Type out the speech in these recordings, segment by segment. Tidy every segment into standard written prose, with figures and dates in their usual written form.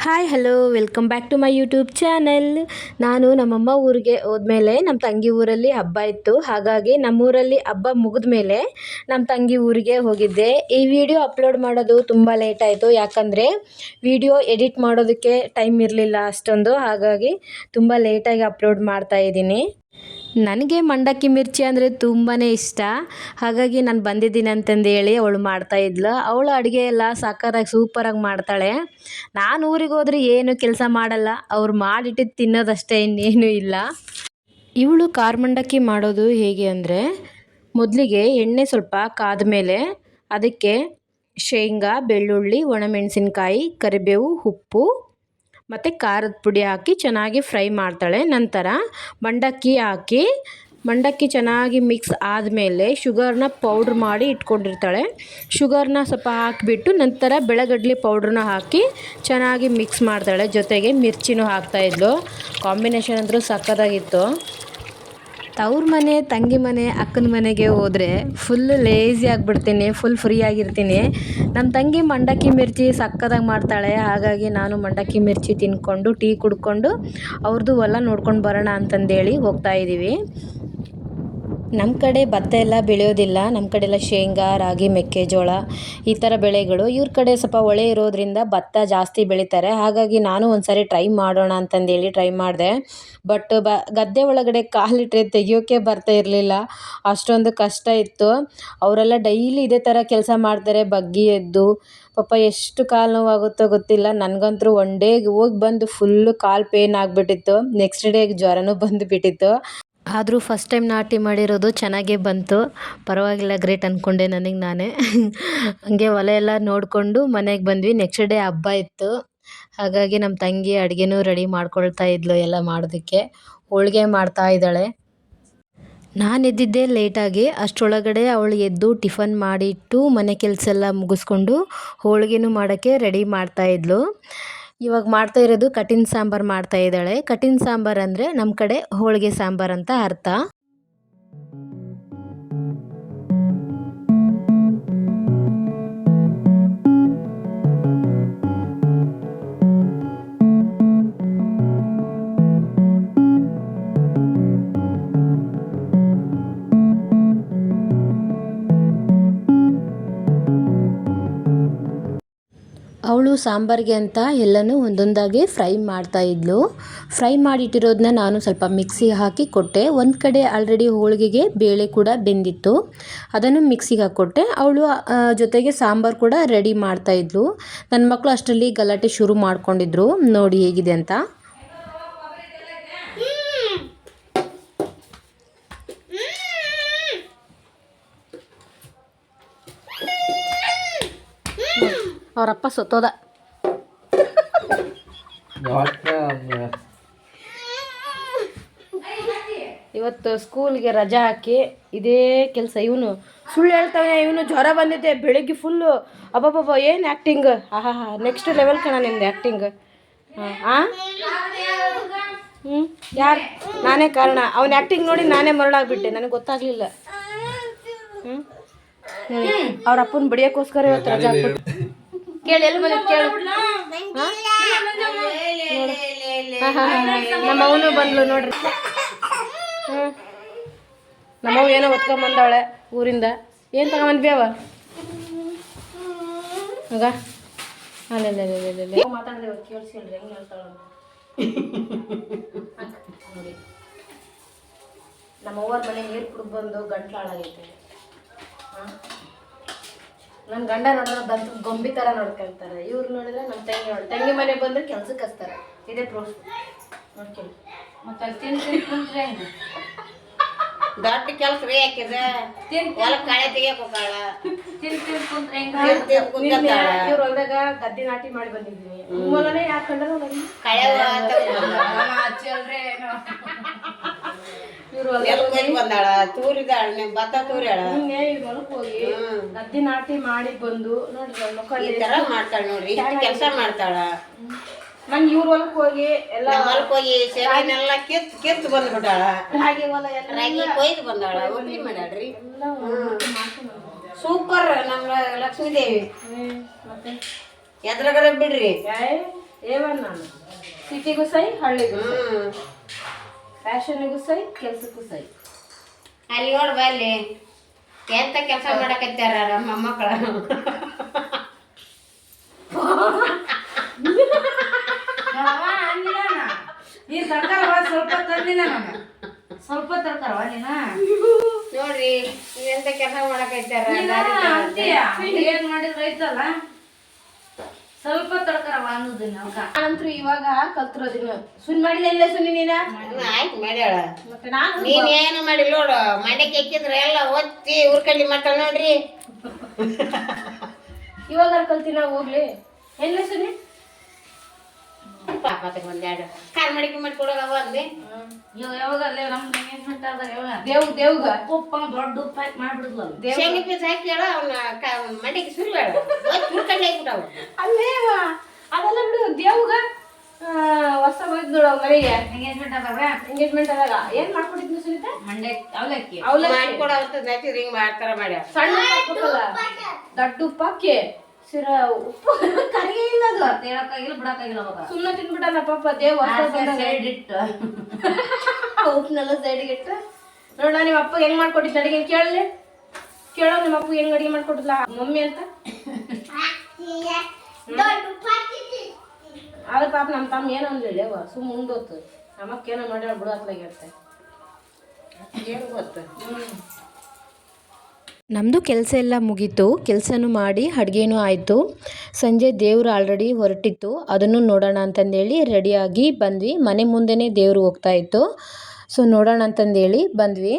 Hi hello welcome back to my YouTube channel. ನಾನು ನಮ್ಮಮ್ಮ ಊರಿಗೆ ಹೋದ್ಮೇಲೆ ನಮ್ಮ ತಂಗಿ ಊರಲ್ಲಿ ಹಬ್ಬ ಇತ್ತು. ಹಾಗಾಗಿ ನಮ್ಮೂರಲ್ಲಿ ಹಬ್ಬ ಮುಗಿದ ಮೇಲೆ ನಮ್ಮ ತಂಗಿ ಊರಿಗೆ ಹೋಗಿದ್ದೆ. ಈ ವಿಡಿಯೋ ಅಪ್ಲೋಡ್ ಮಾಡೋದು ತುಂಬ ಲೇಟ್ ಆಯಿತು, ಯಾಕಂದರೆ ವಿಡಿಯೋ ಎಡಿಟ್ ಮಾಡೋದಕ್ಕೆ ಟೈಮ್ ಇರಲಿಲ್ಲ ಅಷ್ಟೊಂದು. ಹಾಗಾಗಿ ತುಂಬ ಲೇಟಾಗಿ ಅಪ್ಲೋಡ್ ಮಾಡ್ತಾ ಇದ್ದೀನಿ. ನನಗೆ ಮಂಡಕ್ಕಿ ಮಿರ್ಚಿ ಅಂದರೆ ತುಂಬಾ ಇಷ್ಟ. ಹಾಗಾಗಿ ನಾನು ಬಂದಿದ್ದೀನಿ ಅಂತಂದು ಹೇಳಿ ಅವಳು ಮಾಡ್ತಾಯಿದ್ಲು. ಅವಳು ಅಡುಗೆ ಎಲ್ಲ ಸಕ್ಕತ್ತಾಗಿ ಸೂಪರಾಗಿ ಮಾಡ್ತಾಳೆ. ನಾನು ಊರಿಗೆ ಹೋದರೆ ಏನು ಕೆಲಸ ಮಾಡಲ್ಲ, ಅವ್ರು ಮಾಡಿಟ್ಟಿದ್ದು ತಿನ್ನೋದಷ್ಟೇ, ಇನ್ನೇನು ಇಲ್ಲ. ಇವಳು ಖಾರ ಮಂಡಕ್ಕಿ ಮಾಡೋದು ಹೇಗೆ ಅಂದರೆ, ಮೊದಲಿಗೆ ಎಣ್ಣೆ ಸ್ವಲ್ಪ ಕಾದ ಮೇಲೆ ಅದಕ್ಕೆ ಶೇಂಗಾ, ಬೆಳ್ಳುಳ್ಳಿ, ಒಣಮೆಣಸಿನ್ಕಾಯಿ, ಕರಿಬೇವು, ಉಪ್ಪು ಮತ್ತು ಖಾರದ ಪುಡಿ ಹಾಕಿ ಚೆನ್ನಾಗಿ ಫ್ರೈ ಮಾಡ್ತಾಳೆ. ನಂತರ ಮಂಡಕ್ಕಿ ಚೆನ್ನಾಗಿ ಮಿಕ್ಸ್ ಆದಮೇಲೆ ಶುಗರ್ನ ಪೌಡ್ರ್ ಮಾಡಿ ಇಟ್ಕೊಂಡಿರ್ತಾಳೆ. ಶುಗರ್ನ ಸ್ವಲ್ಪ ಹಾಕಿಬಿಟ್ಟು ನಂತರ ಬೆಳಗಡ್ಲೆ ಪೌಡ್ರನ್ನ ಹಾಕಿ ಚೆನ್ನಾಗಿ ಮಿಕ್ಸ್ ಮಾಡ್ತಾಳೆ. ಜೊತೆಗೆ ಮಿರ್ಚಿನೂ ಹಾಕ್ತಾಯಿದ್ಲು. ಕಾಂಬಿನೇಷನ್ ಅಂದರೂ ಸಕ್ಕತ್ತಾಗಿತ್ತು. ತವ್ರ ಮನೆ, ತಂಗಿ ಮನೆ, ಅಕ್ಕನ ಮನೆಗೆ ಹೋದರೆ ಫುಲ್ ಲೇಝಿ ಆಗಿಬಿಡ್ತೀನಿ, ಫುಲ್ ಫ್ರೀ ಆಗಿರ್ತೀನಿ. ನಮ್ಮ ತಂಗಿ ಮಂಡಕ್ಕಿ ಮಿರ್ಚಿ ಸಕ್ಕತ್ತಾಗಿ ಮಾಡ್ತಾಳೆ. ಹಾಗಾಗಿ ನಾನು ಮಂಡಕ್ಕಿ ಮಿರ್ಚಿ ತಿನ್ಕೊಂಡು ಟೀ ಕುಡ್ಕೊಂಡು ಅವ್ರದ್ದು ಹೊಲ ನೋಡ್ಕೊಂಡು ಬರೋಣ ಅಂತಂದೇಳಿ ಹೋಗ್ತಾಯಿದ್ದೀವಿ. ನಮ್ಮ ಕಡೆ ಭತ್ತ ಎಲ್ಲ ಬೆಳೆಯೋದಿಲ್ಲ. ನಮ್ಮ ಕಡೆ ಎಲ್ಲ ಶೇಂಗಾ, ರಾಗಿ, ಮೆಕ್ಕೆಜೋಳ ಈ ಥರ ಬೆಳೆಗಳು. ಇವ್ರ ಕಡೆ ಸ್ವಲ್ಪ ಹೊಳೆ ಇರೋದ್ರಿಂದ ಭತ್ತ ಜಾಸ್ತಿ ಬೆಳೀತಾರೆ. ಹಾಗಾಗಿ ನಾನು ಒಂದು ಸಾರಿ ಟ್ರೈ ಮಾಡೋಣ ಅಂತಂದೇಳಿ ಟ್ರೈ ಮಾಡಿದೆ. ಬಟ್ ಗದ್ದೆ ಒಳಗಡೆ ಕಾಲಿಟ್ಟರೆ ತೆಗಿಯೋಕ್ಕೆ ಬರ್ತಾ ಇರಲಿಲ್ಲ, ಅಷ್ಟೊಂದು ಕಷ್ಟ ಇತ್ತು. ಅವರೆಲ್ಲ ಡೈಲಿ ಇದೇ ಥರ ಕೆಲಸ ಮಾಡ್ತಾರೆ, ಬಗ್ಗಿ ಎದ್ದು. ಪಾಪ ಎಷ್ಟು ಕಾಲು ನೋವಾಗುತ್ತೋ ಗೊತ್ತಿಲ್ಲ. ನನಗಂತೂ ಒನ್ ಡೇಗೆ ಹೋಗಿ ಬಂದು ಫುಲ್ಲು ಕಾಲು ಪೇನ್ ಆಗಿಬಿಟ್ಟಿತ್ತು. ನೆಕ್ಸ್ಟ್ ಡೇಗೆ ಜ್ವರನೂ ಬಂದುಬಿಟ್ಟಿತ್ತು. ಆದರೂ ಫಸ್ಟ್ ಟೈಮ್ ನಾಟಿ ಮಾಡಿರೋದು ಚೆನ್ನಾಗೇ ಬಂತು, ಪರವಾಗಿಲ್ಲ, ಗ್ರೇಟ್ ಅಂದ್ಕೊಂಡೆ ನನಗೆ ನಾನೇ. ಹಂಗೆ ಹೊಲ ಎಲ್ಲ ನೋಡಿಕೊಂಡು ಮನೆಗೆ ಬಂದ್ವಿ. ನೆಕ್ಸ್ಟ್ ಡೇ ಹಬ್ಬ ಇತ್ತು. ಹಾಗಾಗಿ ನಮ್ಮ ತಂಗಿ ಅಡುಗೆನೂ ರೆಡಿ ಮಾಡ್ಕೊಳ್ತಾ ಇದ್ಲು ಎಲ್ಲ ಮಾಡೋದಕ್ಕೆ. ಹೋಳಿಗೆ ಮಾಡ್ತಾ ಇದ್ದಾಳೆ. ನಾನು ಎದ್ದಿದ್ದೆ ಲೇಟಾಗಿ. ಅಷ್ಟರೊಳಗಡೆ ಅವಳು ಎದ್ದು ಟಿಫನ್ ಮಾಡಿಟ್ಟು ಮನೆ ಕೆಲಸ ಎಲ್ಲ ಮುಗಿಸ್ಕೊಂಡು ಹೋಳಿಗೆನೂ ಮಾಡೋಕ್ಕೆ ರೆಡಿ ಮಾಡ್ತಾಯಿದ್ಲು. ಇವಾಗ ಮಾಡ್ತಾ ಇರೋದು ಕಟ್ಟಿನ ಸಾಂಬಾರು ಮಾಡ್ತಾ ಇದ್ದಾಳೆ. ಕಟ್ಟಿನ ಸಾಂಬಾರು ಅಂದರೆ ನಮ್ಮ ಕಡೆ ಹೋಳಿಗೆ ಸಾಂಬಾರು ಅಂತ ಅರ್ಥ. ಅವಳು ಸಾಂಬಾರಿಗೆ ಅಂತ ಎಲ್ಲನೂ ಒಂದೊಂದಾಗಿ ಫ್ರೈ ಮಾಡ್ತಾಯಿದ್ಲು. ಫ್ರೈ ಮಾಡಿಟ್ಟಿರೋದನ್ನ ನಾನು ಸ್ವಲ್ಪ ಮಿಕ್ಸಿಗೆ ಹಾಕಿ ಕೊಟ್ಟೆ. ಒಂದು ಕಡೆ ಆಲ್ರೆಡಿ ಹೋಳಿಗೆಗೆ ಬೇಳೆ ಕೂಡ ಬೆಂದಿತ್ತು, ಅದನ್ನು ಮಿಕ್ಸಿಗೆ ಹಾಕ್ಕೊಟ್ಟೆ. ಅವಳು ಜೊತೆಗೆ ಸಾಂಬಾರು ಕೂಡ ರೆಡಿ ಮಾಡ್ತಾಯಿದ್ಲು. ನನ್ನ ಮಕ್ಕಳು ಅಷ್ಟರಲ್ಲಿ ಗಲಾಟೆ ಶುರು ಮಾಡ್ಕೊಂಡಿದ್ರು, ನೋಡಿ ಹೇಗಿದೆ ಅಂತ. ಅವರಪ್ಪ ಸತ್ತೋದ. ಇವತ್ತು ಸ್ಕೂಲ್ಗೆ ರಜಾ ಹಾಕಿ ಇದೇ ಕೆಲಸ. ಇವನು ಸುಳ್ಳು ಹೇಳ್ತಾನೆ, ಇವನು ಜ್ವರ ಬಂದಿದೆ ಬೆಳಿಗ್ಗೆ ಫುಲ್ಲು. ಅಬ್ಬಬ್ಬಬ್ಬ ಏನು ಆ್ಯಕ್ಟಿಂಗ್! ಆಹಾ, ನೆಕ್ಸ್ಟ್ ಲೆವೆಲ್ ಕಣ ನಿಮ್ದು ಆ್ಯಕ್ಟಿಂಗ್. ಯಾರು? ನಾನೇ ಕಾರಣ. ಅವನ ಆ್ಯಕ್ಟಿಂಗ್ ನೋಡಿ ನಾನೇ ಮರಳಾಗ್ಬಿಟ್ಟೆ, ನನಗೆ ಗೊತ್ತಾಗಲಿಲ್ಲ. ಅವ್ರ ಅಪ್ಪನ ಬಡಿಯೋಕ್ಕೋಸ್ಕರ ಇವತ್ತು ರಜಾ ಹಾಕ್ಬಿಟ್ಟು. ಕೇಳಿ ಎಲ್ಲಿ ಬಂದಿದ್ದು ಕೇಳು. ನಮ್ಮ ಅವನು ಬಂದ್ಲು ನೋಡ್ರಿ. ನಮ್ಮವ್ ಏನೋ ಹೊತ್ಕೊಂಬಂದವಳೆ ಊರಿಂದ. ಏನು ತಗೊಂಬಂದ್ವಿ ಅವ ಆಗ? ಅಲ್ಲೇ ಮಾತಾಡಿದೆ ಕೇಳಿಸ್ಕೊಳ್ರಿ, ಹೆಂಗೆ ಹೇಳ್ತಾಳ ನೋಡಿ. ನಮ್ಮವ್ವರ ಮನೆ ನೀರು ಕುಡಿದು ಬಂದು ಗಂಟ್ಲಾಳಾಗೈತೆ. ನನ್ನ ಗಂಡ ನೋಡಿದ್ರೆ ಬಂತು ಗೊಂಬಿ ಥರ ನೋಡ್ಕೊಳ್ತಾರೆ. ಇವ್ರು ನೋಡಿದ್ರೆ ನಮ್ಮ ತಂಗಿ ಮನೆ ಬಂದ್ರೆ ಕೆಲ್ಸಕ್ಕೆ ಹಚ್ತಾರೆ. ಇದೇ ಪ್ರೋಸ್ ನೋಡ್ಕೊಳ್ಳಿ. ಮತ್ತೆ ದೊಡ್ಡ ಕೆಲಸ ರೀ ಹಾಕಿದ್ರೆ ಕಳೆ ತೆಗಿಯಕ್ಕೆ ಹೋಗಾಳ. ಇವ್ರ ಹೊಲ್ದಾಗ ಗದ್ದೆ ನಾಟಿ ಮಾಡಿ ಬಂದಿದ್ದೀನಿ. ಮೂಲನೇ ಯಾಕಂದ್ರೆ ಬಂದಾಳ, ತೂರಿದಾಳ, ಭತ್ತ ತೂರ್ಯಾಳ. ಹೊಲಕ್ಕೆ ಹೋಗಿ ಗದ್ದೆ ನಾಟಿ ಮಾಡಿ ಬಂದು ನೋಡ್ರಿ ಈ ತರ ಮಾಡ್ತಾಳ ನೋಡ್ರಿ. ಇಷ್ಟು ಕೆಲಸ ಮಾಡ್ತಾಳ. ನಂಗೆ ಇವ್ರ ಹೊಲಕ್ಕೆ ಹೋಗಿ ಎಲ್ಲ ಹೊಲಕ್ಕೆ ಹೋಗಿ ಸೇವೆನೆಲ್ಲ ಕಿತ್ತು ಬಂದ್ಬಿಟ್ಟಾಳ. ರಾಗಿ ಹೊಲ ರಾಗಿ ಕೊಯ್ದು ಬಂದಾಳ, ಒಬ್ಬರಿ ಮಾಡ್ಯಾಳ್ರಿ. ಸೂಪರ್ ನಮ್ಮ ಲಕ್ಷ್ಮೀದೇವಿ. ಮತ್ತೆ ಎದ್ರಗರ ಬಿಡ್ರಿ. ಏವನ್ ನಾನು ಸಿಟಿಗೂ ಸೈ ಹಳ್ಳಿಗೂ ಫ್ಯಾಷನ್ಗೂ ಸೈ ಕೆಲ್ಸಕ್ಕೂ ಸೈ. ಅಲ್ಲಿ ನೋಡ್ಬಾ ಅಲ್ಲಿ ಎಂತ ಕೆಲಸ ಮಾಡಕತ್ತಾರ ನಮ್ಮ ಮೊಮ್ಮಕ್ಕಳು. ನೀ ತರ್ಕಾರವ ಸ್ವಲ್ಪ ತಂದಿಲ್ಲ ನಾನು, ಸ್ವಲ್ಪ ತರ್ಕಾರವ ನೀನ ನೋಡ್ರಿ ನೀವೆಂತ ಕೆಲಸ ಮಾಡಕತ್ತಾರ. ಏನ್ ಮಾಡಿದ್ರ ಐತಲ್ಲ ಸ್ವಲ್ಪ ತರ್ಕಾರವ ಅನ್ನೋದಿನ ನಾನಂತೂ ಇವಾಗ ಕಲ್ತಿರೋದಿನ ಸುನ್ ಮಾಡಿಲ್ಲ ಇಲ್ಲ ಸುನಿ ನೀನ ಆಯ್ತು ಮಾಡ್ಯಾಳ. ಮತ್ತೆ ನಾನು ನೀನ್ ಏನು ಮಾಡಿಲ್ಲ ನೋಡು, ಮಂಡ್ಯಕ್ಕೆ ಎಕ್ಕಿದ್ರ ಎಲ್ಲ ಒತ್ತಿ ಉರ್ಕಂಡಿ ಮಾಡ್ತಾಳ ನೋಡ್ರಿ. ಇವಾಗ ಕಲ್ತಿನ ಹೋಗ್ಲಿ ಎಲ್ಲ ಸುನಿ ಪಾಪಕ್ಕೆ ಒಂದೆರಡು ಕಾಲ್ ಮಡಿಕೆ ಮಾಡ್ಕೊಡೋಗವ ಅಂದೆ. ಯಾವಾಗ ಅಲ್ಲೇ ನಮ್ದು ಎಂಗೇಜ್ಮೆಂಟ್ ಆದಾಗ ಯಾವಾಗ ದೇವ್ಗ ಉಪ್ಪ ದೊಡ್ಡ ಉಪ್ಪು ಹಾಕಿ ಮಾಡ್ಬಿಡುದ್ಲ ಶೇಂಗಿ ಪೀಸ್ ಹಾಕಿ ಹೇಳ ಅವ್ನ ಮಂಡ್ಯಕ್ಕೆ ಸುರಿಬೇಡ ಉರ್ಕಂಡಿ ಹಾಕ್ಬಿಟ್ಟವು. ಅಲ್ಲೇ ಅದೆಲ್ಲ ಬಿಡು. ದೇವ್ಗ ಹೊಸ ಹೋಯ್ತು ನೋಡು ಮನೆಗೆ ಎಂಗೇಜ್ಮೆಂಟ್ ಆದಾಗ ಏನ್ ಮಾಡ್ಕೊಟ್ಟಿದ್ನು ಸುನೀತಾ? ಮಂಡ್ಯ ಅವಲಕ್ಕಿ ಮಾಡ್ಕೊಡ ಹಿಂಗ್ ಮಾಡ್ತಾರ ಮಾಡ್ಯಾರ. ಸಣ್ಣ ಹಾಕ್ಬೇಕಲ್ಲ, ದೊಡ್ಡ ಉಪ್ಪು ಹಾಕಿ ಸಿರ ಉಪ್ಪು ಕರಿಗೆ ಇಲ್ಲ ಅದು ಹೇಳಕ್ಕಾಗಿಲ್ಲ ಬಿಡಕ್ಕಾಗಿಲ್ಲ ಅವಾಗ ಸುಮ್ಮನೆ ತಿನ್ಬಿಟ್ಟಲ್ಲ ಪಾಪ ದೇವ್ ಸೈಡ್ ಇಟ್ಟು ಉಪ್ಪನ್ನೆಲ್ಲ ಸೈಡ್ಗೆ ಇಟ್ಟು. ನೋಡ ನಿಮ್ಮ ಅಪ್ಪ ಹೆಂಗ್ ಮಾಡ್ಕೊಟ್ಟಿದ್ದ ಅಡಿಗೆ ಕೇಳಲಿ, ಕೇಳೋ ನಿಮ್ಮ ಅಪ್ಪ ಹೆಂಗ್ ಅಡಿಗೆ ಮಾಡ್ಕೊಟ್ಟಿದ್ಲ ಮಮ್ಮಿ ಅಂತ. ಆದ್ರೆ ಪಾಪ ನಮ್ಮ ತಮ್ಮ ಏನೋ ಅಂದ್ರೇಳಿ ಅವ ಸುಮ್ಮ ಉಂಡೋತು ನಮ್ಮಕ್ಕೇನೋ ಮಾಡ್ಯಾಳ ಬಿಡು ಅತ್ಲಾಗಿರುತ್ತೆ ಏನು ಗೊತ್ತು. ನಮ್ಮದು ಕೆಲಸ ಎಲ್ಲ ಮುಗೀತು. ಕೆಲಸನೂ ಮಾಡಿ ಅಡುಗೆನೂ ಆಯಿತು. ಸಂಜೆ ದೇವರು ಆಲ್ರೆಡಿ ಹೊರಟಿತ್ತು, ಅದನ್ನು ನೋಡೋಣ ಅಂತಂದೇಳಿ ರೆಡಿಯಾಗಿ ಬಂದ್ವಿ. ಮನೆ ಮುಂದೆನೇ ದೇವರು ಹೋಗ್ತಾ ಇತ್ತು. ಸೊ ನೋಡೋಣ ಅಂತಂದೇಳಿ ಬಂದ್ವಿ.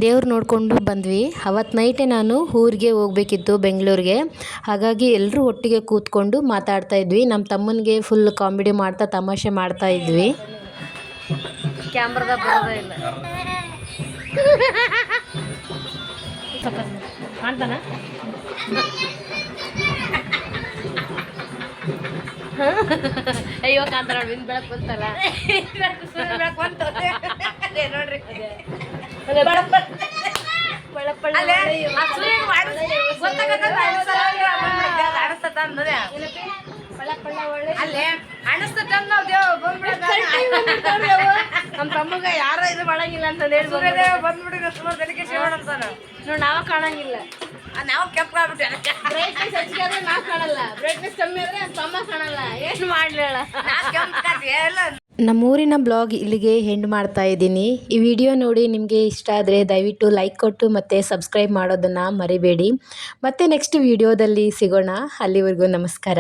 ದೇವ್ರು ನೋಡಿಕೊಂಡು ಬಂದ್ವಿ. ಅವತ್ತು ನೈಟೇ ನಾನು ಊರಿಗೆ ಹೋಗಬೇಕಿತ್ತು ಬೆಂಗಳೂರಿಗೆ. ಹಾಗಾಗಿ ಎಲ್ಲರೂ ಒಟ್ಟಿಗೆ ಕೂತ್ಕೊಂಡು ಮಾತಾಡ್ತಾ ಇದ್ವಿ. ನಮ್ಮ ತಮ್ಮನಿಗೆ ಫುಲ್ ಕಾಮಿಡಿ ಮಾಡ್ತಾ ತಮಾಷೆ ಮಾಡ್ತಾ ಇದ್ವಿ. ಕ್ಯಾಮ್ರಾದಾಗ ಬರೋದೇ ಇಲ್ಲ ಕಾಣ್ತಾನ ಅಯ್ಯೋ ಕಾಂತಾರ ನೋಡಿ ಬೆಳಕು ಬಂತಲ್ಲ ಬೆಳಕು ಬಂತ ನೋಡ್ರಿ ಅಲ್ಲೇ ಅನಿಸ್ತದ ನಮ್ಮ ತಮ್ಮಗ ಯಾರ ಇದು ಮಾಡಂಗಿಲ್ಲ ಅಂತ ಹೇಳಿ ಬಂದ್ಬಿಟ್ಟು ನೋಡಿ ನಾವ ಕಾಣಂಗಿಲ್ಲ. ನಾವು ಕೆಂಪು ಆಗ್ಬಿಟ್ಟೆ ಬ್ರೈಟ್ನೆಸ್ ಹೆಚ್ಚಿಗೆ ಆದ್ರೆ ನಾ ಕಾಣಲ್ಲ, ಬ್ರೈಟ್ನೆಸ್ ಕಮ್ಮಿ ಆದ್ರೆ ತಮ್ಮ ಕಾಣಲ್ಲ. ಏನು ಮಾಡ್ಲಿಲ್ಲ ಕೆಂಪು ಎಲ್ಲ ನಮ್ಮೂರಿನ ಬ್ಲಾಗ್ ಇಲ್ಲಿಗೆ ಎಂಡ್ ಮಾಡ್ತಾ ಇದ್ದೀನಿ. ಈ ವಿಡಿಯೋ ನೋಡಿ ನಿಮಗೆ ಇಷ್ಟ ಆದರೆ ದಯವಿಟ್ಟು ಲೈಕ್ ಕೊಟ್ಟು ಮತ್ತು ಸಬ್ಸ್ಕ್ರೈಬ್ ಮಾಡೋದನ್ನು ಮರಿಬೇಡಿ. ಮತ್ತೆ ನೆಕ್ಸ್ಟ್ ವಿಡಿಯೋದಲ್ಲಿ ಸಿಗೋಣ. ಅಲ್ಲಿವರೆಗೂ ನಮಸ್ಕಾರ.